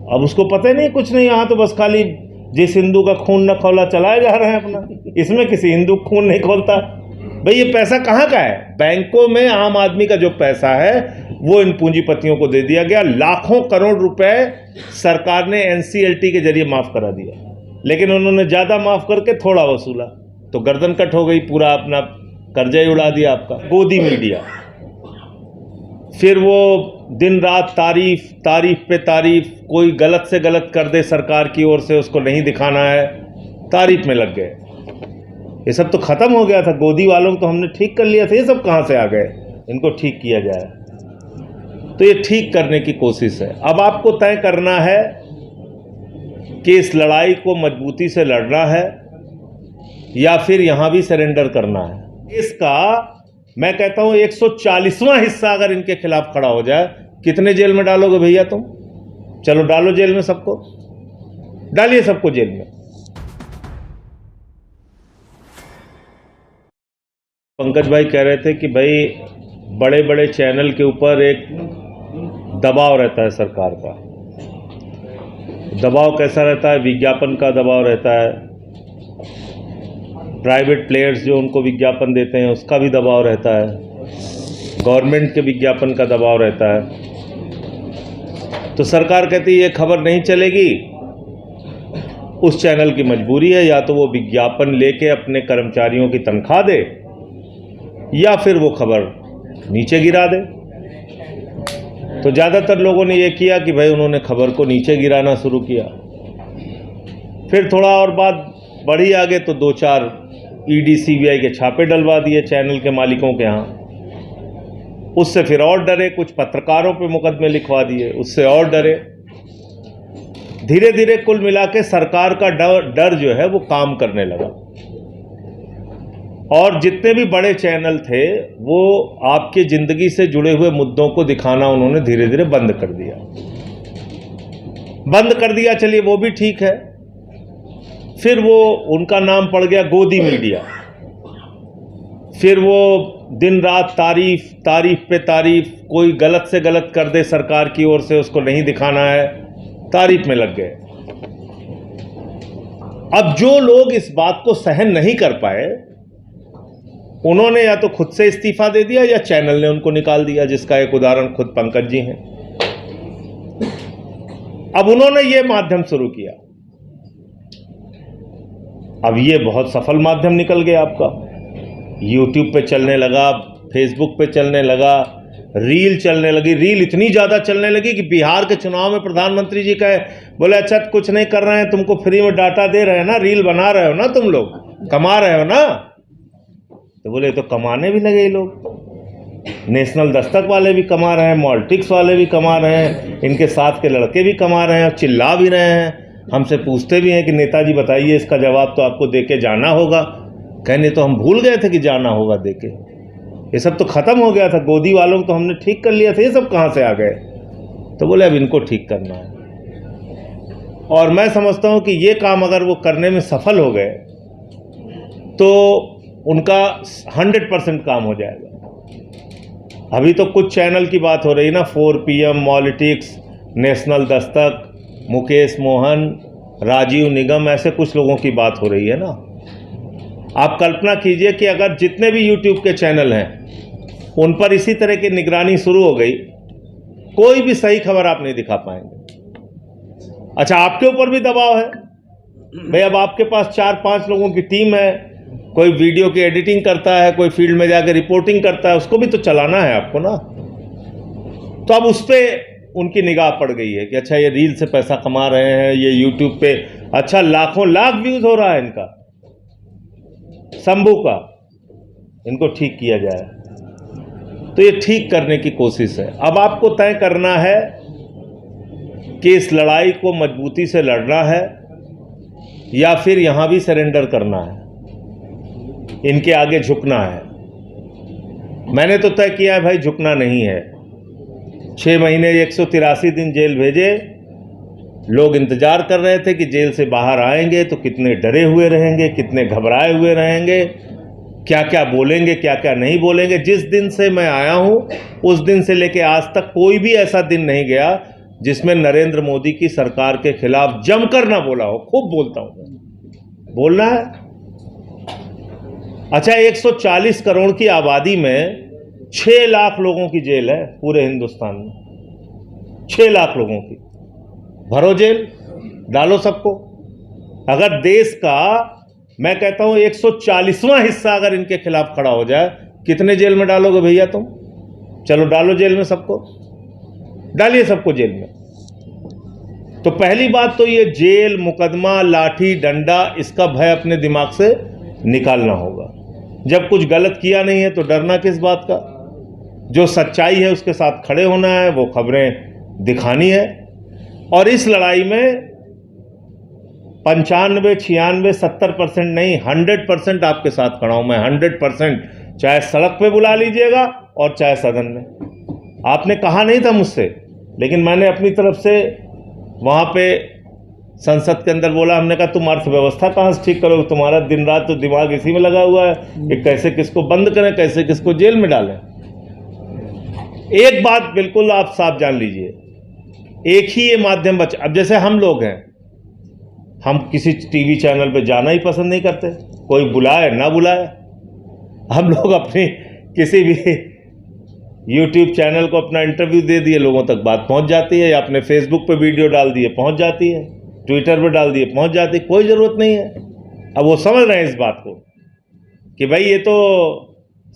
अब उसको पता ही नहीं, कुछ नहीं, यहाँ तो बस खाली जिस हिंदू का खून न खौला चलाए जा रहे हैं अपना, इसमें किसी हिंदू खून नहीं खोलता। भाई ये पैसा कहाँ का है? बैंकों में आम आदमी का जो पैसा है वो इन पूंजीपतियों को दे दिया गया। लाखों करोड़ रुपए सरकार ने एनसीएलटी के जरिए माफ करा दिया, लेकिन उन्होंने ज्यादा माफ करके थोड़ा वसूला तो गर्दन कट हो गई, पूरा अपना कर्जा ही उड़ा दिया आपका। गोदी मीडिया, फिर वो दिन रात तारीफ पे तारीफ, कोई गलत से गलत कर दे सरकार की ओर से उसको नहीं दिखाना है, तारीफ में लग गए। ये सब तो खत्म हो गया था। गोदी वालों को तो हमने ठीक कर लिया था, ये सब कहां से आ गए? इनको ठीक किया जाए। तो ये ठीक करने की कोशिश है। अब आपको तय करना है कि इस लड़ाई को मजबूती से लड़ना है या फिर यहां भी सरेंडर करना है। इसका मैं कहता हूं 140वां हिस्सा अगर इनके खिलाफ खड़ा हो जाए, कितने जेल में डालोगे भैया तुम? चलो डालो जेल में सबको, डालिए सबको जेल में। पंकज भाई कह रहे थे कि भाई बड़े बड़े चैनल के ऊपर एक दबाव रहता है सरकार का। दबाव कैसा रहता है? विज्ञापन का दबाव रहता है, प्राइवेट प्लेयर्स जो उनको विज्ञापन देते हैं उसका भी दबाव रहता है, गवर्नमेंट के विज्ञापन का दबाव रहता है। तो सरकार कहती है ये खबर नहीं चलेगी, उस चैनल की मजबूरी है या तो वो विज्ञापन लेके अपने कर्मचारियों की तनख्वाह दे या फिर वो खबर नीचे गिरा दे। तो ज़्यादातर लोगों ने ये किया कि भाई उन्होंने खबर को नीचे गिराना शुरू किया। फिर थोड़ा और बात बढ़ी आगे तो 2-4 ईडी सीबीआई के छापे डलवा दिए चैनल के मालिकों के यहाँ। उससे फिर और डरे, कुछ पत्रकारों पे मुकदमे लिखवा दिए, उससे और डरे। धीरे धीरे कुल मिला के सरकार का डर जो है वो काम करने लगा और जितने भी बड़े चैनल थे वो आपके जिंदगी से जुड़े हुए मुद्दों को दिखाना उन्होंने धीरे धीरे बंद कर दिया। चलिए वो भी ठीक है। फिर वो उनका नाम पड़ गया गोदी मीडिया। फिर वो दिन रात तारीफ पे तारीफ, कोई गलत से गलत कर दे सरकार की ओर से उसको नहीं दिखाना है, तारीफ में लग गए। अब जो लोग इस बात को सहन नहीं कर पाए उन्होंने या तो खुद से इस्तीफा दे दिया या चैनल ने उनको निकाल दिया, जिसका एक उदाहरण खुद पंकज जी हैं। अब उन्होंने ये माध्यम शुरू किया। अब ये बहुत सफल माध्यम निकल गया आपका। यूट्यूब पे चलने लगा, फेसबुक पे चलने लगा, रील चलने लगी। रील इतनी ज़्यादा चलने लगी कि बिहार के चुनाव में प्रधानमंत्री जी कहे, बोले अच्छा कुछ नहीं कर रहे हैं, तुमको फ्री में डाटा दे रहे हैं ना, रील बना रहे हो ना, तुम लोग कमा रहे हो ना। तो बोले तो कमाने भी लगे ये लोग। नेशनल दस्तक वाले भी कमा रहे हैं, मॉल्टिक्स वाले भी कमा रहे हैं, इनके साथ के लड़के भी कमा रहे हैं और चिल्ला भी रहे हैं। हमसे पूछते भी हैं कि नेताजी बताइए इसका जवाब तो आपको देके जाना होगा। कहने तो हम भूल गए थे कि जाना होगा देके। ये सब तो खत्म हो गया था। गोदी वालों को तो हमने ठीक कर लिया था, ये सब कहाँ से आ गए? तो बोले अब इनको ठीक करना है। और मैं समझता हूँ कि ये काम अगर वो करने में सफल हो गए तो उनका 100% काम हो जाएगा। अभी तो कुछ चैनल की बात हो रही है ना, 4PM, मॉलिटिक्स, नेशनल दस्तक, मुकेश मोहन, राजीव निगम, ऐसे कुछ लोगों की बात हो रही है ना। आप कल्पना कीजिए कि अगर जितने भी यूट्यूब के चैनल हैं उन पर इसी तरह की निगरानी शुरू हो गई, कोई भी सही खबर आप नहीं दिखा पाएंगे। अच्छा, आपके ऊपर भी दबाव है भाई। अब आपके पास 4-5 लोगों की टीम है, कोई वीडियो की एडिटिंग करता है, कोई फील्ड में जाकर रिपोर्टिंग करता है, उसको भी तो चलाना है आपको ना। तो अब उस पर उनकी निगाह पड़ गई है कि अच्छा ये रील से पैसा कमा रहे हैं, ये यूट्यूब पे अच्छा लाखों लाख व्यूज हो रहा है इनका, शंभू का, इनको ठीक किया जाए। तो ये ठीक करने की कोशिश है। अब आपको तय करना है कि इस लड़ाई को मजबूती से लड़ना है या फिर यहां भी सरेंडर करना है, इनके आगे झुकना है। मैंने तो तय किया है भाई, झुकना नहीं है। 6 महीने 183 दिन जेल भेजे। लोग इंतजार कर रहे थे कि जेल से बाहर आएंगे तो कितने डरे हुए रहेंगे, कितने घबराए हुए रहेंगे, क्या क्या बोलेंगे, क्या क्या नहीं बोलेंगे। जिस दिन से मैं आया हूं उस दिन से लेके आज तक कोई भी ऐसा दिन नहीं गया जिसमें नरेंद्र मोदी की सरकार के खिलाफ जमकर ना बोला हो। खूब बोलता हूं मैं, बोलना है। अच्छा, 140 करोड़ की आबादी में 6 लाख लोगों की जेल है पूरे हिंदुस्तान में। 6 लाख लोगों की, भरो जेल, डालो सबको। अगर देश का, मैं कहता हूं 140वां हिस्सा अगर इनके खिलाफ खड़ा हो जाए, कितने जेल में डालोगे भैया तुम? चलो डालो जेल में सबको, डालिए सबको जेल में। तो पहली बात तो ये जेल, मुकदमा, लाठी डंडा, इसका भय अपने दिमाग से निकालना होगा। जब कुछ गलत किया नहीं है तो डरना किस बात का? जो सच्चाई है उसके साथ खड़े होना है, वो खबरें दिखानी है। और इस लड़ाई में 95, 96, 70% नहीं, 100% आपके साथ खड़ा हूं मैं, 100%। चाहे सड़क पे बुला लीजिएगा और चाहे सदन में। आपने कहा नहीं था मुझसे, लेकिन मैंने अपनी तरफ से वहां पे संसद के अंदर बोला। हमने कहा तुम अर्थव्यवस्था कहां से ठीक करोगे? तुम्हारा दिन रात तो दिमाग इसी में लगा हुआ है कि कैसे किसको बंद करें, कैसे किसको जेल में डालें। एक बात बिल्कुल आप साफ जान लीजिए, एक ही ये माध्यम बचा। अब जैसे हम लोग हैं, हम किसी टीवी चैनल पे जाना ही पसंद नहीं करते, कोई बुलाए ना बुलाए। हम लोग अपनी किसी भी यूट्यूब चैनल को अपना इंटरव्यू दे दिए, लोगों तक बात पहुंच जाती है, या अपने फेसबुक पे वीडियो डाल दिए पहुंच जाती है, ट्विटर पे डाल दिए पहुंच जाती है, कोई ज़रूरत नहीं है। अब वो समझ रहे हैं इस बात को कि भाई ये तो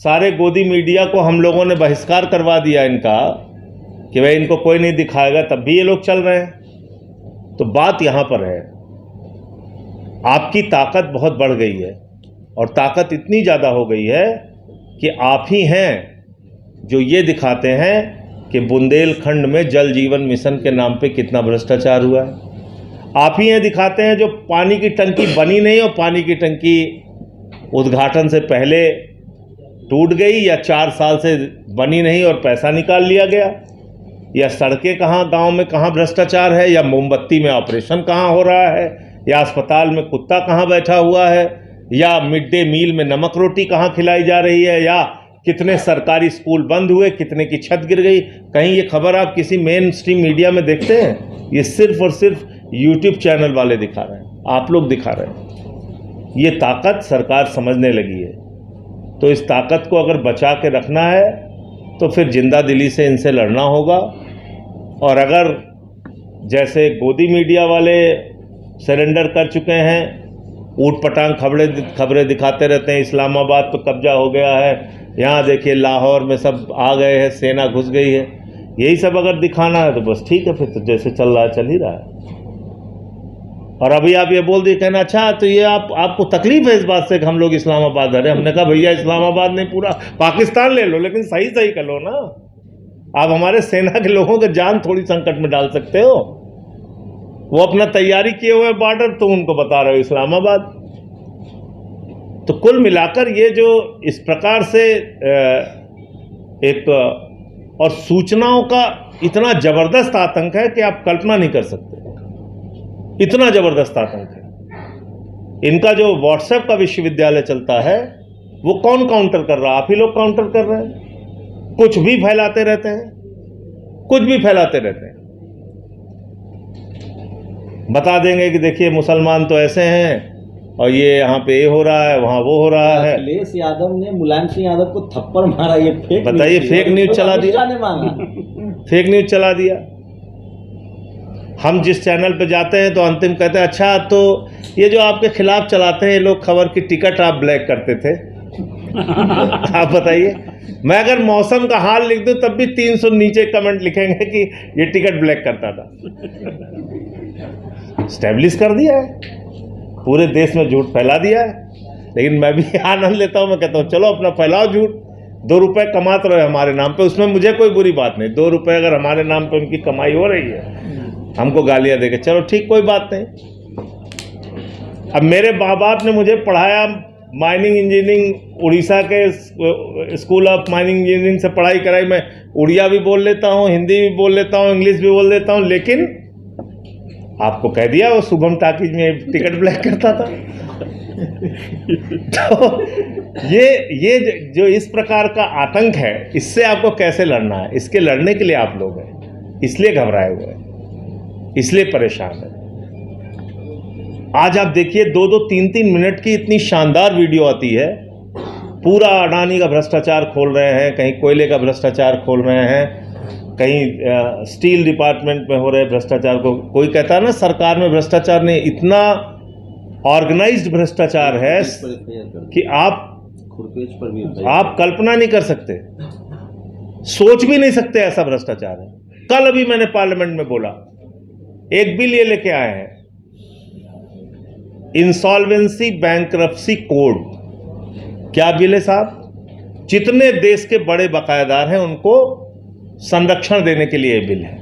सारे गोदी मीडिया को हम लोगों ने बहिष्कार करवा दिया इनका, कि भाई इनको कोई नहीं दिखाएगा, तब भी ये लोग चल रहे हैं। तो बात यहाँ पर है, आपकी ताकत बहुत बढ़ गई है, और ताकत इतनी ज़्यादा हो गई है कि आप ही हैं जो ये दिखाते हैं कि बुंदेलखंड में जल जीवन मिशन के नाम पे कितना भ्रष्टाचार हुआ है। आप ही हैं दिखाते हैं जो पानी की टंकी बनी नहीं, और पानी की टंकी उद्घाटन से पहले टूट गई, या 4 साल से बनी नहीं और पैसा निकाल लिया गया, या सड़कें कहाँ गांव में कहाँ भ्रष्टाचार है, या मोमबत्ती में ऑपरेशन कहाँ हो रहा है, या अस्पताल में कुत्ता कहाँ बैठा हुआ है, या मिड डे मील में नमक रोटी कहाँ खिलाई जा रही है, या कितने सरकारी स्कूल बंद हुए, कितने की छत गिर गई। कहीं ये खबर आप किसी मेन स्ट्रीम मीडिया में देखते हैं? ये सिर्फ और सिर्फ यूट्यूब चैनल वाले दिखा रहे हैं, आप लोग दिखा रहे हैं। ये ताकत सरकार समझने लगी है। तो इस ताकत को अगर बचा के रखना है तो फिर जिंदा दिली से इनसे लड़ना होगा। और अगर जैसे गोदी मीडिया वाले सरेंडर कर चुके हैं, ऊट पटांग खबरें दिखाते रहते हैं, इस्लामाबाद पर कब्जा हो गया है, यहाँ देखिए लाहौर में सब आ गए हैं, सेना घुस गई है, यही सब अगर दिखाना है तो बस ठीक है, फिर तो जैसे चल रहा है चल ही रहा है। और अभी आप ये बोल दिए, कहना अच्छा तो ये आपको तकलीफ है इस बात से कि हम लोग इस्लामाबाद आ रहे हैं। हमने कहा भैया इस्लामाबाद नहीं, पूरा पाकिस्तान ले लो, लेकिन सही सही कर लो ना। आप हमारे सेना के लोगों के जान थोड़ी संकट में डाल सकते हो। वो अपना तैयारी किए हुए बॉर्डर, तुम उनको बता रहे हो इस्लामाबाद। तो कुल मिलाकर ये जो इस प्रकार से एक और सूचनाओं का इतना जबरदस्त आतंक है कि आप कल्पना नहीं कर सकते, इतना जबरदस्त आतंक है। इनका जो व्हाट्सएप का विश्वविद्यालय चलता है वो कौन काउंटर कर रहा है? आप ही लोग काउंटर कर रहे हैं। कुछ भी फैलाते रहते हैं, कुछ भी फैलाते रहते हैं। बता देंगे कि देखिए मुसलमान तो ऐसे हैं और ये यहाँ पे ये हो रहा है, वहाँ वो हो रहा है। अखिलेश यादव ने मुलायम सिंह यादव को थप्पड़ मारा, ये फेक, बताइए, फेक न्यूज चला दिया, फेक न्यूज चला दिया। हम जिस चैनल पे जाते हैं तो अंतिम कहते हैं अच्छा तो ये जो आपके खिलाफ चलाते हैं ये लोग खबर की टिकट आप ब्लैक करते थे। आप बताइए, मैं अगर मौसम का हाल लिख दूं तब भी 300 नीचे कमेंट लिखेंगे कि ये टिकट ब्लैक करता था। स्टैब्लिश कर दिया है, पूरे देश में झूठ फैला दिया है। लेकिन मैं भी आनंद लेता हूं, मैं कहता हूं चलो अपना फैलाओ झूठ, 2 रुपए कमाते रहे हमारे नाम पे, उसमें मुझे कोई बुरी बात नहीं। 2 रुपए अगर हमारे नाम पे उनकी कमाई हो रही है, हमको गालियां देके चलो ठीक, कोई बात नहीं। अब मेरे माँ बाप ने मुझे पढ़ाया माइनिंग इंजीनियरिंग, उड़ीसा के स्कूल ऑफ माइनिंग इंजीनियरिंग से पढ़ाई कराई। मैं उड़िया भी बोल लेता हूँ, हिंदी भी बोल लेता हूँ, इंग्लिश भी बोल लेता हूँ। लेकिन आपको कह दिया वो शुभम टाकीज में टिकट ब्लैक करता था। तो ये जो इस प्रकार का आतंक है, इससे आपको कैसे लड़ना है, इसके लड़ने के लिए आप लोग हैं, इसलिए घबराए हुए हैं। इसलिए परेशान है। आज आप देखिए 2-2, 3-3 मिनट की इतनी शानदार वीडियो आती है, पूरा अडानी का भ्रष्टाचार खोल रहे हैं, कहीं कोयले का भ्रष्टाचार खोल रहे हैं, कहीं स्टील डिपार्टमेंट में हो रहे भ्रष्टाचार को। कोई कहता है ना सरकार में भ्रष्टाचार नहीं, इतना ऑर्गेनाइज्ड भ्रष्टाचार है कि आप कल्पना नहीं कर सकते, सोच भी नहीं सकते ऐसा भ्रष्टाचार है। कल अभी मैंने पार्लियामेंट में बोला, एक बिल ये लेके आए हैं, इंसॉल्वेंसी बैंक्रप्सी कोड। क्या बिल है साहब? जितने देश के बड़े बकायादार हैं उनको संरक्षण देने के लिए बिल है।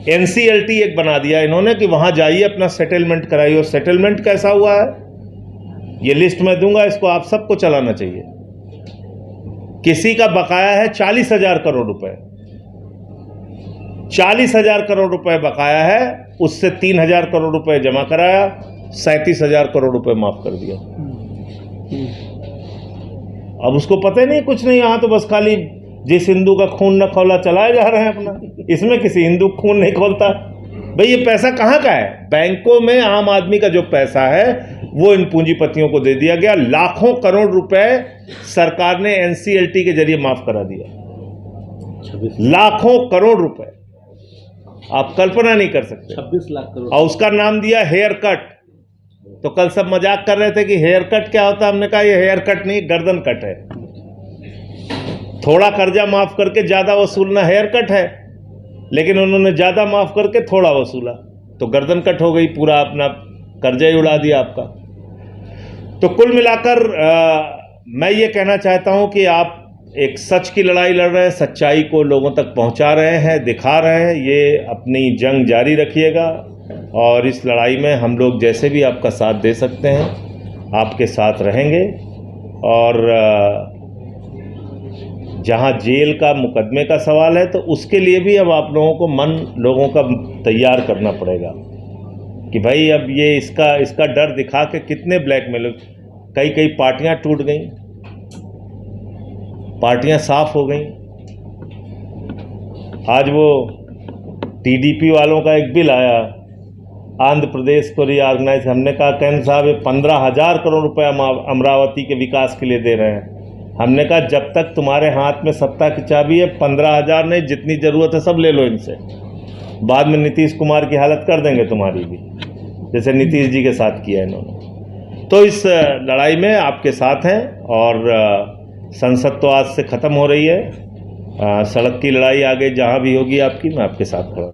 एनसीएलटी एक बना दिया इन्होंने कि वहां जाइए अपना सेटलमेंट कराइए। और सेटलमेंट कैसा हुआ है ये लिस्ट में दूंगा, इसको आप सबको चलाना चाहिए। किसी का बकाया है 40,000 करोड़ रुपए, 40,000 करोड़ रुपए बकाया है, उससे 3,000 करोड़ रुपए जमा कराया, 37,000 करोड़ रुपए माफ कर दिया। अब उसको पता ही नहीं, कुछ नहीं, यहां तो बस खाली जिस हिंदू का खून न खौला चलाए जा रहे हैं अपना। इसमें किसी हिंदू खून नहीं खोलता। भाई ये पैसा कहाँ का है? बैंकों में आम आदमी का जो पैसा है वो इन पूंजीपतियों को दे दिया गया। लाखों करोड़ रुपए सरकार ने एनसीएलटी के जरिए माफ करा दिया, लाखों करोड़ रुपए, आप कल्पना नहीं कर सकते। 26 लाख करोड़। और उसका नाम दिया हेयर कट। तो कल सब मजाक कर रहे थे कि हेयर कट क्या होता है, हमने कहा ये हेयर कट नहीं, गर्दन कट है। थोड़ा कर्जा माफ करके ज्यादा वसूलना हेयर कट है, लेकिन उन्होंने ज्यादा माफ करके थोड़ा वसूला तो गर्दन कट हो गई, पूरा अपना कर्जा ही उड़ा दिया आपका। तो कुल मिलाकर मैं ये कहना चाहता हूं कि आप एक सच की लड़ाई लड़ रहे हैं, सच्चाई को लोगों तक पहुंचा रहे हैं, दिखा रहे हैं। ये अपनी जंग जारी रखिएगा और इस लड़ाई में हम लोग जैसे भी आपका साथ दे सकते हैं आपके साथ रहेंगे। और जहां जेल का मुकदमे का सवाल है तो उसके लिए भी अब आप लोगों को मन लोगों का तैयार करना पड़ेगा कि भाई अब ये इसका डर दिखा के कितने ब्लैकमेल, कई पार्टियां टूट गई, पार्टियां साफ हो गई। आज वो टीडीपी वालों का एक बिल आया, आंध्र प्रदेश को रीऑर्गेनाइज। हमने कहा कैन साहब ये 15,000 करोड़ रुपए अमरावती के विकास के लिए दे रहे हैं। हमने कहा जब तक तुम्हारे हाथ में सत्ता की चाबी है 15,000 नहीं, जितनी ज़रूरत है सब ले लो इनसे, बाद में नीतीश कुमार की हालत कर देंगे तुम्हारी भी, जैसे नीतीश जी के साथ किया इन्होंने। तो इस लड़ाई में आपके साथ हैं और संसद तो आज से ख़त्म हो रही है, सड़क की लड़ाई आगे जहाँ भी होगी आपकी, मैं आपके साथ खड़ा हूं।